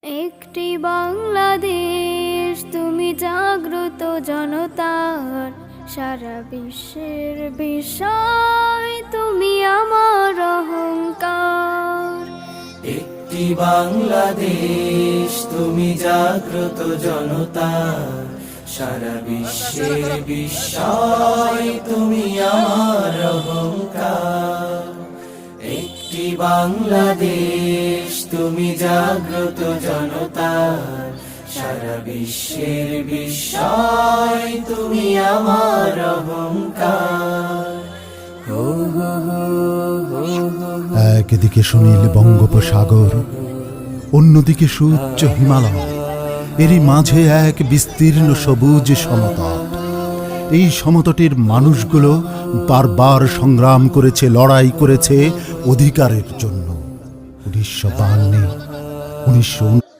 একটি বাংলাদেশ, তুমি জাগ্রত জনতার সারা বিশ্বের বিষয়, তুমি আমার অহংকার। একটি বাংলাদেশ, তুমি জাগ্রত জনতার সারা বিশ্বের বিষয়, তুমি আমার অহংকার। একটি বাংলাদেশ, তুমি জাগ্রত জনতার সারা বিশ্বের বিষয়, তুমি আমার অহংকার। একদিকে সুনীল বঙ্গোপসাগর, অন্যদিকে সুউচ্চ হিমালয়, এরই মাঝে এক বিস্তীর্ণ সবুজ সমতট। এই সমতটের মানুষগুলো বারবার সংগ্রাম করেছে, লড়াই করেছে অধিকারের জন্য। 1952, 1949